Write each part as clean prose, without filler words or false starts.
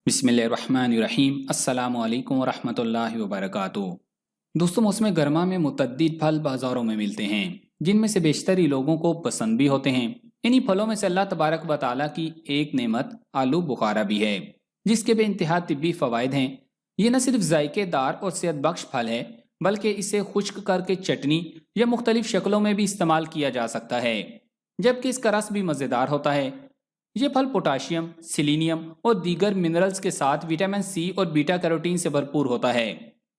बिस्मिल्लाहिर्रहमानिर्रहीम। अस्सलाम वालेकुम वरहमतुल्लाहि वबरकातुह। दोस्तों, मौसम गर्मा में मुतअद्दिद फल बाज़ारों में मिलते हैं जिनमें से बेशतर ही लोगों को पसंद भी होते हैं। इन्हीं फलों में से अल्लाह तबारक व तआला की एक नेमत आलू बुखारा भी है, जिसके बेइंतहा तिब्बी फ़वाइद हैं। ये न सिर्फ जायकेदार और सेहत बख्श फल है, बल्कि इसे खुश्क करके चटनी या मुख्तलिफ शक्लों में भी इस्तेमाल किया जा सकता है, जबकि इसका रस भी मज़ेदार होता है। ये फल पोटाशियम, सिलीनियम और दीगर मिनरल्स के साथ विटामिन सी और बीटा कैरोटीन से भरपूर होता है।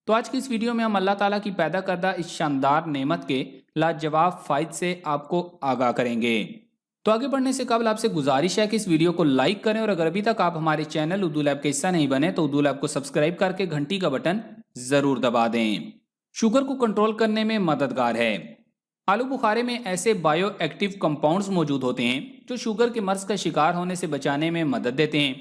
तो आज की इस वीडियो में हम अल्लाह ताला की पैदा करदा इस शानदार नेमत के लाजवाब फायदे से आपको आगाह करेंगे। तो आगे बढ़ने से कबल आपसे गुजारिश है कि इस वीडियो को लाइक करें, और अगर अभी तक आप हमारे चैनल उर्दू लैब का हिस्सा नहीं बने तो उर्दू लैब को सब्सक्राइब करके घंटी का बटन जरूर दबा दें। शुगर को कंट्रोल करने में मददगार है। आलू बुखारे में ऐसे बायो एक्टिव कंपाउंड्स मौजूद होते हैं जो शुगर के मर्ज का शिकार होने से बचाने में मदद देते हैं।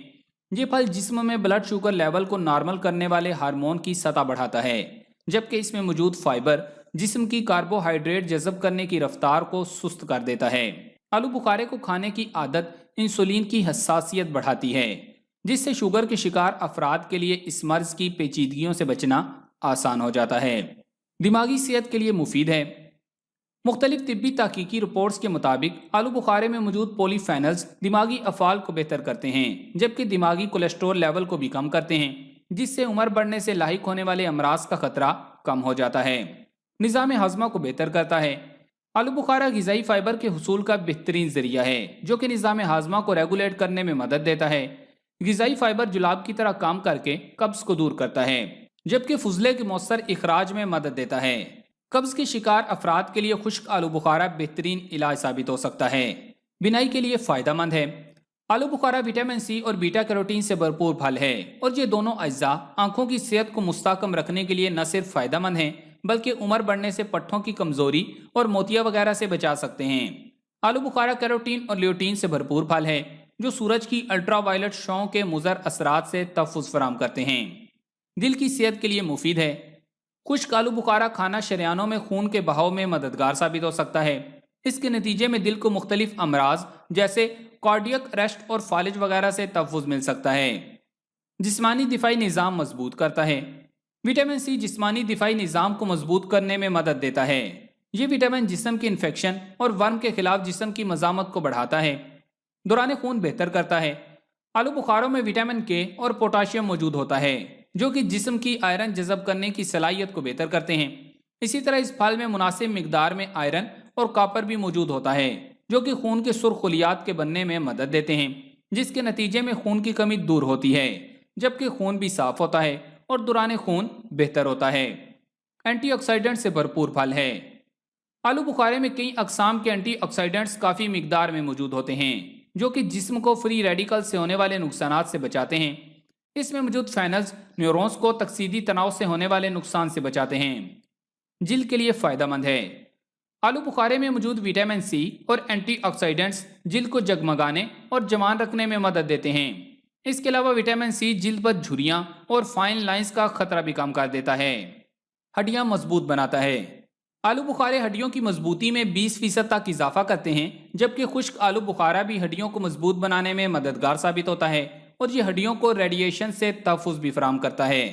ये फल जिस्म में ब्लड शुगर लेवल को नॉर्मल करने वाले हार्मोन की सतह बढ़ाता है, जबकि इसमें मौजूद फाइबर जिस्म की कार्बोहाइड्रेट जज़ब करने की रफ्तार को सुस्त कर देता है। आलू बुखारे को खाने की आदत इंसुलिन की हसासियत बढ़ाती है, जिससे शुगर के शिकार अफराद के लिए इस मर्ज की पेचीदगियों से बचना आसान हो जाता है। दिमागी सेहत के लिए मुफीद है। मुख्तलिफ तिब्बी तहकीकी रिपोर्ट्स के मुताबिक आलू बुखारे में मौजूद पॉलीफेनल्स दिमागी अफ़ाल को बेहतर करते हैं, जबकि दिमागी कोलेस्ट्रॉल लेवल को भी कम करते हैं, जिससे उम्र बढ़ने से लाहिक होने वाले अमराज का खतरा कम हो जाता है। निज़ाम हाजमा को बेहतर करता है। आलू बुखारा ग़िज़ाई फाइबर के हुसूल का बेहतरीन जरिया है, जो कि निज़ाम हाजमा को रेगुलेट करने में मदद देता है। ग़िज़ाई फाइबर जुलाब की तरह काम करके कब्ज़ को दूर करता है, जबकि फुजले के मौसर इखराज में मदद देता है। कब्ज के शिकार अफराद के लिए खुश्क आलू बुखारा बेहतरीन इलाज साबित हो सकता है। बिनाई के लिए फायदेमंद है। आलू बुखारा विटामिन सी और बीटा कैरोटीन से भरपूर फल है, और ये दोनों अज्जा आंखों की सेहत को मुस्तहकम रखने के लिए न सिर्फ फायदेमंद हैं, बल्कि उम्र बढ़ने से पट्ठों की कमजोरी और मोतिया वगैरह से बचा सकते हैं। आलू बुखारा कैरोटीन और ल्यूटीन से भरपूर फल है, जो सूरज की अल्ट्रावायलेट शॉ के मुज़र असरात से तहफ़्फ़ुज़ फराहम करते हैं। दिल की सेहत के लिए मुफीद है। खुश्क आलू बुखारा खाना शरियानों में खून के बहाव में मददगार साबित हो सकता है। इसके नतीजे में दिल को मुख्तलिफ अमराज जैसे कार्डियक अरेस्ट और फालिज वगैरह से तहफ़्फ़ुज़ मिल सकता है। जिस्मानी दिफाई निज़ाम मजबूत करता है। विटामिन सी जिस्मानी दिफाई निज़ाम को मजबूत करने में मदद देता है। ये विटामिन जिस्म की इन्फेक्शन और वर्म के खिलाफ जिस्म की मज़ामत को बढ़ाता है। दौरान खून बेहतर करता है। आलू बुखारों में विटामिन के और पोटाशियम मौजूद होता है, जो कि जिस्म की आयरन जज़ब करने की सलाहियत को बेहतर करते हैं। इसी तरह इस फल में मुनासिब मिकदार में आयरन और कॉपर भी मौजूद होता है, जो कि खून के सुर्ख खलियात के बनने में मदद देते हैं, जिसके नतीजे में खून की कमी दूर होती है, जबकि खून भी साफ होता है और दौरान खून बेहतर होता है। एंटीऑक्सीडेंट से भरपूर फल है। आलू बुखारे में कई अकसाम के एंटीऑक्सीडेंट्स काफ़ी मिकदार में मौजूद होते हैं, जो कि जिस्म को फ्री रेडिकल से होने वाले नुकसानात से बचाते हैं। इसमें मौजूद फैनल्स न्यूरॉन्स को तकसीदी तनाव से होने वाले नुकसान से बचाते हैं। जिल्द के लिए फायदेमंद है। आलू बुखारे में मौजूद विटामिन सी और एंटीऑक्सीडेंट्स जिल्द को जगमगाने और जवान रखने में मदद देते हैं। इसके अलावा विटामिन सी जिल्द पर झुर्रियां और फाइन लाइंस का खतरा भी कम कर देता है। हड्डियां मजबूत बनाता है। आलू बुखारे हड्डियों की मजबूती में 20% तक इजाफा करते हैं, जबकि खुश्क आलू बुखारा भी हड्डियों को मजबूत बनाने में मददगार साबित होता है, और ये हड्डियों को रेडिएशन से तहफ़्फ़ुज़ भी फराहम करता है।